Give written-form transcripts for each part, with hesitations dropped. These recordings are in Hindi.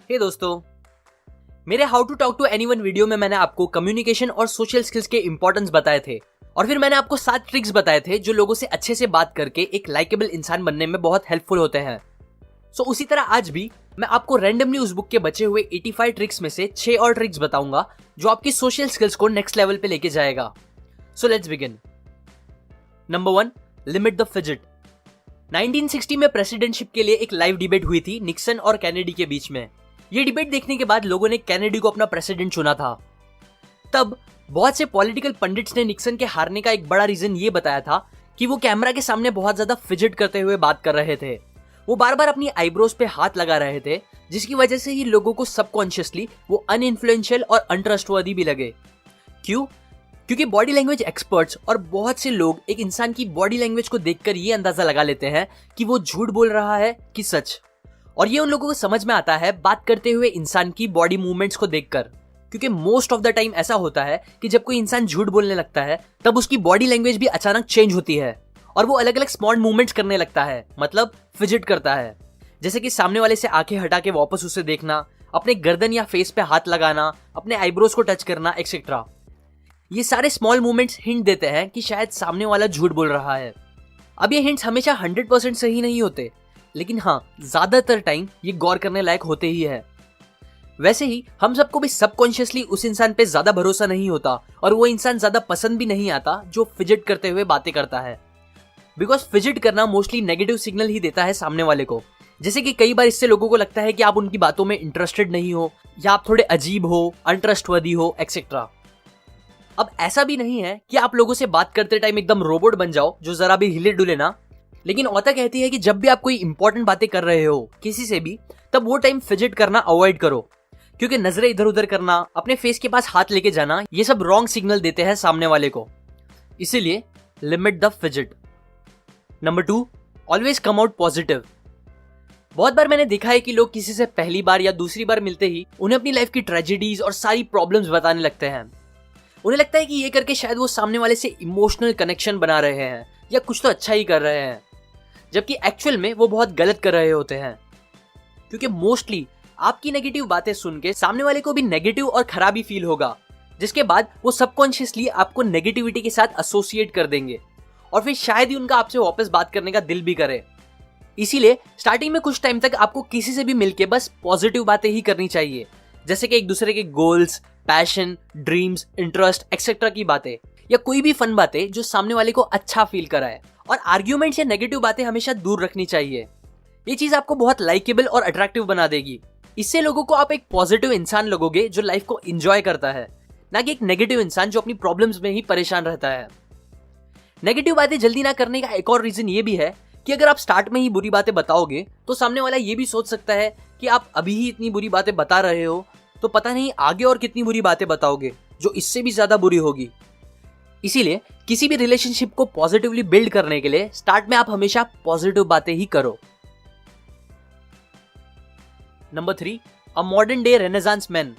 हे दोस्तों, मेरे how to talk to anyone video में मैंने आपको कम्युनिकेशन और सोशल स्किल्स के इंपॉर्टेंस बताए थे और फिर मैंने आपको 7 ट्रिक्स बताए थे जो लोगों से अच्छे से बात करके एक लाइकेबल इंसान बनने में बहुत हेल्पफुल होते हैं। सो उसी तरह आज भी मैं आपको रैंडमली उस बुक के बचे हुए 85 ट्रिक्स में से 6 और ट्रिक्स बताऊंगा जो आपकी सोशल स्किल्स को नेक्स्ट लेवल पे लेके जाएगा। So let's begin. Number 1, limit the fidget. 1960 में प्रेसिडेंटशिप के लिए एक लाइव डिबेट हुई थी निक्सन और कैनेडी के बीच में। ये डिबेट देखने के बाद लोगों ने कैनेडी को अपना प्रेसिडेंट चुना था। तब बहुत से पॉलिटिकल पंडित्स ने निक्सन के हारने का एक बड़ा रीजन ये बताया था कि वो कैमरा के सामने बहुत ज्यादा फिजिट करते हुए बात कर रहे थे। वो बार बार अपनी आईब्रोज पे हाथ लगा रहे थे, जिसकी वजह से ही लोगों को सबकॉन्शियसली वो अनइन्फ्लुएंशियल और अनट्रस्टवर्दी भी लगे। क्यों? क्योंकि बॉडी लैंग्वेज एक्सपर्ट्स और बहुत से लोग एक इंसान की बॉडी लैंग्वेज को देखकर ये अंदाजा लगा लेते हैं कि वो झूठ बोल रहा है कि सच। और ये उन लोगों को समझ में आता है बात करते हुए इंसान की बॉडी मूवमेंट्स को देखकर, क्योंकि मोस्ट ऑफ द टाइम ऐसा होता है कि जब कोई इंसान झूठ बोलने लगता है तब उसकी बॉडी लैंग्वेज भी अचानक चेंज होती है और वो अलग अलग स्मॉल मूवमेंट्स करने लगता है, मतलब फिजिट करता है। जैसे कि सामने वाले से आंखें हटा के वापस उसे देखना, अपने गर्दन या फेस पे हाथ लगाना, अपने आईब्रोज को टच करना, एक्सेट्रा। ये सारे स्मॉल मूवमेंट्स हिंट देते हैं कि शायद सामने वाला झूठ बोल रहा है। अब ये हिंट्स हमेशा 100% सही नहीं होते, लेकिन हाँ, ज्यादातर टाइम ये गौर करने लायक होते ही है। वैसे ही हम सबको भी सबकॉन्शियसली उस इंसान पे ज्यादा भरोसा नहीं होता और वो इंसान ज्यादा पसंद भी नहीं आता जो फिजिट करते हुए बातें करता है, बिकॉज फिजिट करना मोस्टली नेगेटिव सिग्नल ही देता है सामने वाले को। जैसे कि कई बार इससे लोगों को लगता है कि आप उनकी बातों में इंटरेस्टेड नहीं हो या आप थोड़े अजीब हो, अनट्रस्टवर्दी हो, एक्सेट्रा। अब ऐसा भी नहीं है कि आप लोगों से बात करते टाइम एकदम रोबोट बन जाओ जो जरा भी हिले डुले ना, लेकिन ऑथर कहती है कि जब भी आप कोई इंपॉर्टेंट बातें कर रहे हो किसी से भी, तब वो टाइम फिजिट करना अवॉइड करो, क्योंकि नजरें इधर उधर करना, अपने फेस के पास हाथ लेके जाना, ये सब रॉन्ग सिग्नल देते हैं सामने वाले को। इसीलिए limit the fidget. Number 2, always come out positive. बहुत बार मैंने देखा है कि लोग किसी से पहली बार या दूसरी बार मिलते ही उन्हें अपनी लाइफ की ट्रेजेडीज और सारी प्रॉब्लम्स बताने लगते हैं। उन्हें लगता है कि ये करके शायद वो सामने वाले से इमोशनल कनेक्शन बना रहे हैं या कुछ तो अच्छा ही कर रहे हैं, जबकि एक्चुअल में वो बहुत गलत कर रहे होते हैं। क्योंकि मोस्टली आपकी नेगेटिव बातें सुन के सामने वाले को भी नेगेटिव और खराबी फील होगा, जिसके बाद वो सबकॉन्शियसली आपको नेगेटिविटी के साथ एसोसिएट कर देंगे और फिर शायद ही उनका आपसे वापस बात करने का दिल भी करे। इसीलिए स्टार्टिंग में कुछ टाइम तक आपको किसी से भी मिलके बस पॉजिटिव बातें ही करनी चाहिए, जैसे कि एक दूसरे के goals, passion, dreams, interest, etcetera की बातें, या कोई भी फन बातें जो सामने वाले को अच्छा फील कराए। और आर्ग्यूमेंट्स या नेगेटिव बातें हमेशा दूर रखनी चाहिए। ये चीज आपको बहुत लाइकेबल और अट्रैक्टिव बना देगी। इससे लोगों को आप एक पॉजिटिव इंसान लगोगे जो लाइफ को एंजॉय करता है, ना कि एक नेगेटिव इंसान जो अपनी प्रॉब्लम्स में ही परेशान रहता है। नेगेटिव बातें जल्दी ना करने का एक और रीजन ये भी है कि अगर आप स्टार्ट में ही बुरी बातें बताओगे तो सामने वाला ये भी सोच सकता है कि आप अभी ही इतनी बुरी बातें बता रहे हो, तो पता नहीं आगे और कितनी बुरी बातें बताओगे जो इससे भी ज्यादा बुरी होगी। इसीलिए किसी भी रिलेशनशिप को पॉजिटिवली बिल्ड करने के लिए स्टार्ट में आप हमेशा पॉजिटिव बातें ही करो। Number 3, a modern day renaissance man.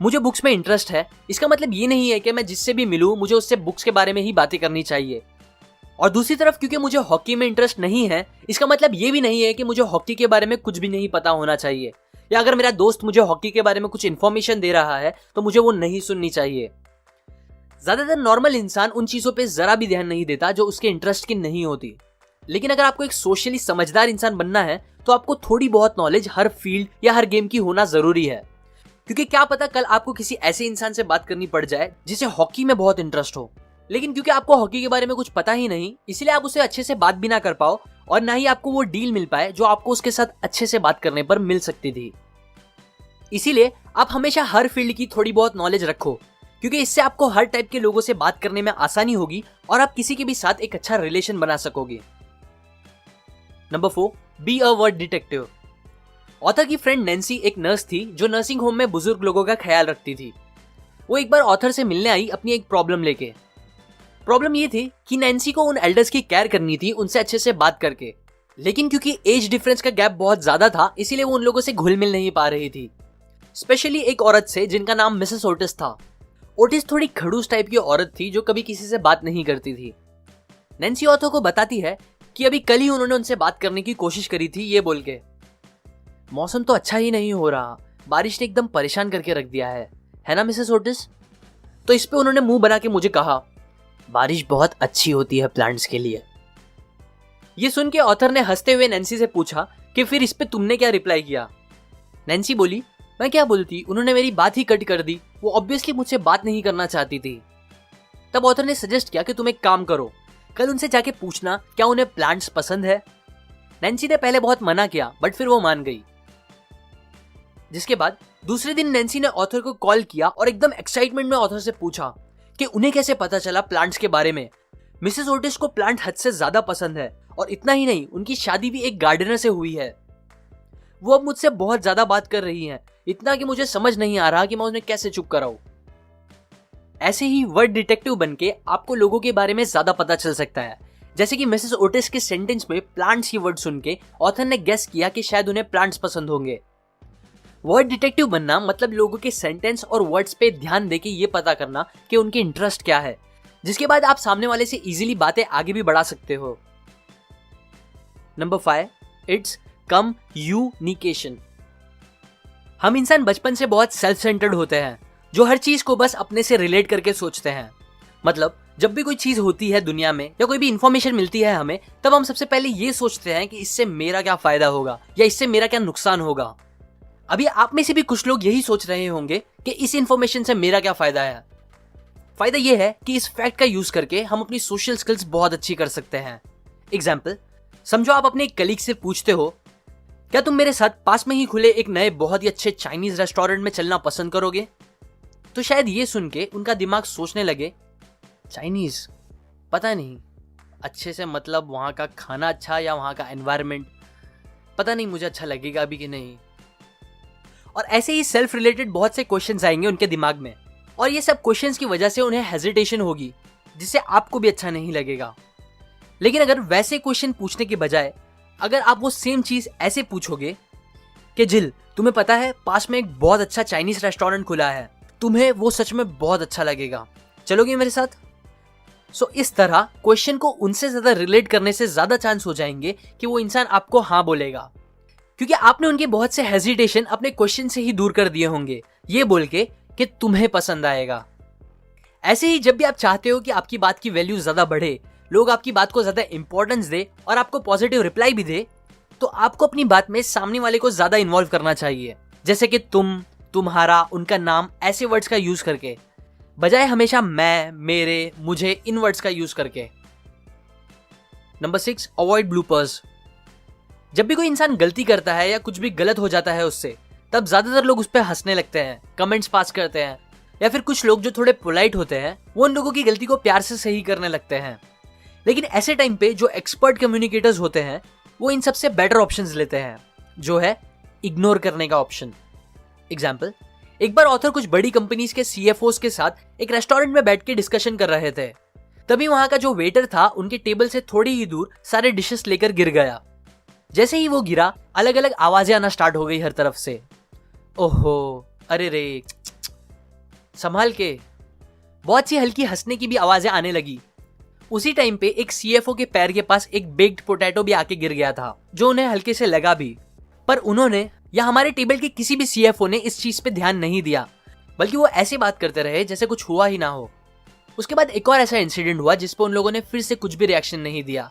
मुझे बुक्स में इंटरेस्ट है, इसका मतलब ये नहीं है कि मैं जिससे भी मिलूं मुझे उससे बुक्स के बारे में ही बातें करनी चाहिए। और दूसरी तरफ क्योंकि मुझे हॉकी में इंटरेस्ट नहीं है, इसका मतलब ये भी नहीं है कि मुझे हॉकी के बारे में कुछ भी नहीं पता होना चाहिए, या अगर मेरा दोस्त मुझे हॉकी के बारे में कुछ इन्फॉर्मेशन दे रहा है तो मुझे वो नहीं सुननी चाहिए। ज्यादातर नॉर्मल इंसान उन चीजों पे जरा भी ध्यान नहीं देता जो उसके इंटरेस्ट की नहीं होती। लेकिन अगर आपको एक सोशली समझदार इंसान बनना है तो आपको थोड़ी बहुत नॉलेज हर फील्ड या हर गेम की होना जरूरी है, क्योंकि क्या पता कल आपको किसी ऐसे इंसान से बात करनी पड़ जाए जिसे हॉकी में बहुत इंटरेस्ट हो, लेकिन क्योंकि आपको हॉकी के बारे में कुछ पता ही नहीं, इसलिए आप उसे अच्छे से बात भी ना कर पाओ और ना ही आपको वो डील मिल पाए जो आपको उसके साथ अच्छे से बात करने पर मिल सकती थी। इसीलिए आप हमेशा हर फील्ड की थोड़ी बहुत नॉलेज रखो, क्योंकि इससे आपको हर टाइप के लोगों से बात करने में आसानी होगी और आप किसी के भी साथ एक अच्छा रिलेशन बना सकोगे। Number 4, be a word detective. Author की फ्रेंड नैन्सी एक नर्स थी जो नर्सिंग होम में बुजुर्ग लोगों का ख्याल रखती थी। वो एक बार ऑथर से मिलने आई अपनी एक प्रॉब्लम लेके। प्रॉब्लम ये थी कि नैन्सी को उन एल्डर्स की केयर करनी थी उनसे अच्छे से बात करके, लेकिन क्योंकि एज डिफरेंस का गैप बहुत ज्यादा था इसीलिए वो उन लोगों से घुल मिल नहीं पा रही थी, स्पेशली एक औरत से जिनका नाम मिसेस ओटिस था। ओटिस थोड़ी खड़ूस टाइप की औरत थी जो कभी किसी से बात नहीं करती थी। नैन्सी ऑथर को बताती है कि अभी कल ही उन्होंने उनसे बात करने की कोशिश करी थी, ये बोल के मौसम तो अच्छा ही नहीं हो रहा, बारिश ने एकदम परेशान करके रख दिया है ना मिसेस ओटिस? तो इस पे उन्होंने मुंह बना के मुझे कहा, बारिश बहुत अच्छी होती है प्लांट्स के लिए। ये सुन के ऑथर ने हंसते हुए नैन्सी से पूछा कि फिर इस पे तुमने क्या रिप्लाई किया? नैन्सी बोली, मैं क्या बोलती, उन्होंने मेरी बात ही कट कर दी, वो ऑब्वियसली मुझसे बात नहीं करना चाहती थी। तब ऑथर ने सजेस्ट किया कि तुम एक काम करो, कल उनसे जाके पूछना क्या उन्हें प्लांट्स पसंद है। नैन्सी ने पहले बहुत मना किया बट फिर वो मान गई। जिसके बाद दूसरे दिन नैन्सी ने ऑथर को कॉल किया और एकदम एक्साइटमेंट में ऑथर से पूछा कि उन्हें कैसे पता चला प्लांट्स के बारे में। मिसेस ओटिस को प्लांट हद से ज्यादा पसंद है और इतना ही नहीं, उनकी शादी भी एक गार्डनर से हुई है। वो अब मुझसे बहुत ज्यादा बात कर रही हैं, इतना कि मुझे समझ नहीं आ रहा कि मैं उन्हें कैसे चुप कराऊं। ऐसे ही वर्ड डिटेक्टिव बनके आपको लोगों के बारे में ज्यादा पता चल सकता है। जैसे कि मिसेस ओटिस के सेंटेंस में प्लांट्स की वर्ड सुन के ऑथर ने गेस किया कि शायद उन्हें प्लांट्स पसंद होंगे। वर्ड डिटेक्टिव बनना मतलब लोगों के सेंटेंस और वर्ड्स पे ध्यान देके ये पता करना कि उनके इंटरेस्ट क्या है, जिसके बाद आप सामने वाले से इजीली बातें आगे भी बढ़ा सकते हो। Number 5, it's communication. हम इंसान बचपन से बहुत सेल्फ सेंटर्ड होते हैं, जो हर चीज को बस अपने से रिलेट करके सोचते हैं। मतलब जब भी कोई चीज होती है दुनिया में या कोई भी इंफॉर्मेशन मिलती है हमें, तब हम सबसे पहले ये सोचते हैं कि इससे मेरा क्या फायदा होगा या इससे मेरा क्या नुकसान होगा। अभी आप में से भी कुछ लोग यही सोच रहे होंगे कि इस इंफॉर्मेशन से मेरा क्या फायदा है। फायदा यह है कि इस फैक्ट का यूज करके हम अपनी सोशल स्किल्स बहुत अच्छी कर सकते हैं। एग्जाम्पल, समझो आप अपने एक कलीग से पूछते हो, क्या तुम मेरे साथ पास में ही खुले एक नए बहुत ही अच्छे चाइनीज रेस्टोरेंट में चलना पसंद करोगे? तो शायद ये सुन के उनका दिमाग सोचने लगे, चाइनीज, पता नहीं, अच्छे से मतलब वहां का खाना अच्छा या वहां का एनवायरनमेंट, पता नहीं मुझे अच्छा लगेगा अभी कि नहीं। और ऐसे ही सेल्फ रिलेटेड बहुत से क्वेश्चंस आएंगे उनके दिमाग में, और ये सब क्वेश्चंस की वजह से उन्हें हेजिटेशन होगी, जिससे आपको भी अच्छा नहीं लगेगा। लेकिन अगर वैसे क्वेश्चन पूछने के बजाय अगर आप वो सेम चीज ऐसे पूछोगे कि जिल, तुम्हें पता है पास में एक बहुत अच्छा चाइनीज रेस्टोरेंट खुला है, तुम्हें वो सच में बहुत अच्छा लगेगा, चलोगे मेरे साथ? सो इस तरह क्वेश्चन को उनसे ज्यादा रिलेट करने से ज्यादा चांस हो जाएंगे कि वो इंसान आपको हाँ बोलेगा, क्योंकि आपने उनके बहुत से हेजिटेशन अपने क्वेश्चन से ही दूर कर दिए होंगे, ये बोल के कि तुम्हें पसंद आएगा। ऐसे ही जब भी आप चाहते हो कि आपकी बात की वैल्यू ज्यादा बढ़े, लोग आपकी बात को ज्यादा इंपॉर्टेंस दे और आपको पॉजिटिव रिप्लाई भी दे, तो आपको अपनी बात में सामने वाले को ज्यादा इन्वॉल्व करना चाहिए। जैसे कि तुम, तुम्हारा, उनका नाम, ऐसे वर्ड्स का यूज करके, बजाय हमेशा मैं, मेरे, मुझे इन वर्ड्स का यूज करके। Number 6, avoid bloopers. जब भी कोई इंसान गलती करता है या कुछ भी गलत हो जाता है उससे, तब ज्यादातर लोग उस पर हंसने लगते हैं, कमेंट्स पास करते हैं, या फिर कुछ लोग जो थोड़े पोलाइट होते हैं वो उन लोगों की गलती को प्यार से सही करने लगते हैं। लेकिन ऐसे टाइम पे जो एक्सपर्ट कम्युनिकेटर्स होते हैं वो इन सबसे बेटर ऑप्शंस लेते हैं, जो है इग्नोर करने का ऑप्शन। एग्जाम्पल, एक बार ऑथर कुछ बड़ी कंपनीज के CFOs के साथ एक रेस्टोरेंट में बैठ के डिस्कशन कर रहे थे। तभी वहां का जो वेटर था उनके टेबल से थोड़ी ही दूर सारे डिशेस लेकर गिर गया। जैसे ही वो गिरा, अलग अलग आवाजें आना स्टार्ट हो गई हर तरफ से। ओहो, अरे रे, संभाल के। बहुत सी हल्की हंसने की भी आवाजें आने लगी। उसी टाइम पे एक CFO के पैर के पास एक बेक्ड पोटैटो भी आके गिर गया था, जो उन्हें हल्के से लगा भी, पर उन्होंने या हमारे टेबल के किसी भी CFO ने इस चीज पे ध्यान नहीं दिया, बल्कि वो ऐसे बात करते रहे जैसे कुछ हुआ ही ना हो। उसके बाद एक और ऐसा इंसिडेंट हुआ जिस पर उन लोगों ने फिर से कुछ भी रिएक्शन नहीं दिया।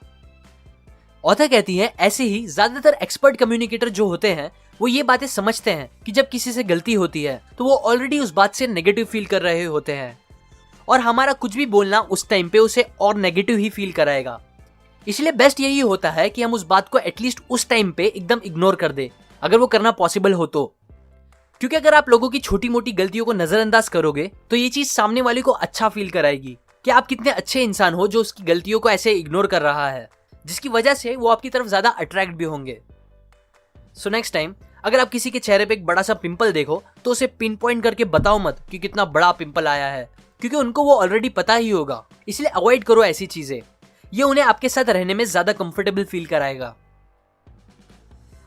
ऑथर कहती है, ऐसे ही ज्यादातर एक्सपर्ट कम्युनिकेटर जो होते हैं वो ये बातें समझते हैं कि जब किसी से गलती होती है तो वो ऑलरेडी उस बात से नेगेटिव फील कर रहे होते हैं, और हमारा कुछ भी बोलना उस टाइम पे उसे और नेगेटिव ही फील कराएगा। इसलिए बेस्ट यही होता है कि हम उस बात को एटलीस्ट उस टाइम पे एकदम इग्नोर कर दे, अगर वो करना पॉसिबल हो तो। क्योंकि अगर आप लोगों की छोटी मोटी गलतियों को नजरअंदाज करोगे तो ये चीज सामने वाले को अच्छा फील कराएगी कि आप कितने अच्छे इंसान हो जो उसकी गलतियों को ऐसे इग्नोर कर रहा है, जिसकी वजह से वो आपकी तरफ ज्यादा अट्रैक्ट भी होंगे। सो नेक्स्ट टाइम अगर आप किसी के चेहरे पे एक बड़ा सा पिंपल देखो तो उसे पिन पॉइंट करके बताओ मत कि कितना बड़ा पिंपल आया है, क्योंकि उनको वो ऑलरेडी पता ही होगा। इसलिए अवॉइड करो ऐसी चीजें, ये उन्हें आपके साथ रहने में ज्यादा कंफर्टेबल फील कराएगा।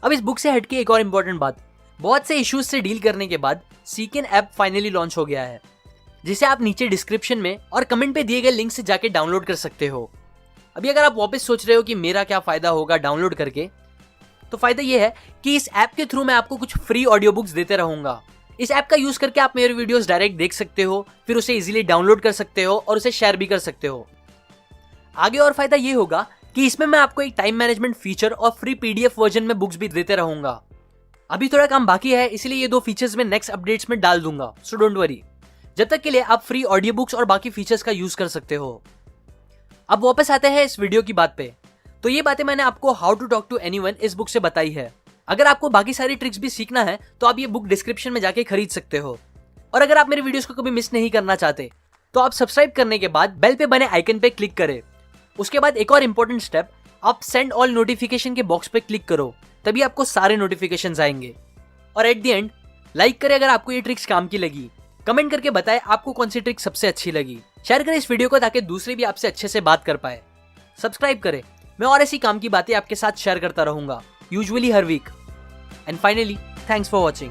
अब इस बुक से हटके एक और इंपॉर्टेंट बात, बहुत से इश्यूज से डील करने के बाद सीकेन ऐप फाइनली लॉन्च हो गया है, जिसे आप नीचे डिस्क्रिप्शन में और कमेंट पे दिए गए लिंक से जाके डाउनलोड कर सकते हो। अभी अगर आप वापस सोच रहे हो कि मेरा क्या फायदा होगा डाउनलोड करके, तो फायदा ये है कि इस ऐप के थ्रू मैं आपको कुछ फ्री ऑडियो बुक्स देते रहूंगा। इस ऐप का यूज करके आप मेरे वीडियोस डायरेक्ट देख सकते हो, फिर उसे इजीली डाउनलोड कर सकते हो और उसे शेयर भी कर सकते हो। आगे और फायदा ये होगा कि इसमें मैं आपको एक टाइम मैनेजमेंट फीचर और फ्री पीडीएफ वर्जन में बुक्स भी देते रहूंगा। अभी थोड़ा काम बाकी है, इसलिए ये 2 फीचर्स में नेक्स्ट अपडेट्स में डाल दूंगा, सो डोंट वरी। जब तक के लिए आप फ्री ऑडियो बुक्स और बाकी फीचर्स का यूज कर सकते हो। अब वापस आते हैं इस वीडियो की बात पे। तो ये बातें मैंने आपको how to talk to anyone इस बुक से बताई है। अगर आपको बाकी सारी ट्रिक्स भी सीखना है तो आप ये बुक डिस्क्रिप्शन में जाके खरीद सकते हो। और अगर आप मेरे वीडियोस को कभी मिस नहीं करना चाहते तो आप सब्सक्राइब करने के बाद बेल पे बने आइकन पे क्लिक करें। उसके बाद एक और इंपॉर्टेंट स्टेप, आप सेंड ऑल नोटिफिकेशन के बॉक्स पे क्लिक करो, तभी आपको सारे नोटिफिकेशंस आएंगे। और एट द एंड लाइक करें अगर आपको ये ट्रिक्स काम की लगी। कमेंट करके बताएं आपको कौन सी ट्रिक सबसे अच्छी लगी। शेयर करें इस वीडियो को ताकि दूसरे भी आपसे अच्छे से बात कर पाए। सब्सक्राइब करें, मैं और ऐसी काम की बातें आपके साथ शेयर करता रहूंगा, यूजुअली हर week. And finally, thanks for watching.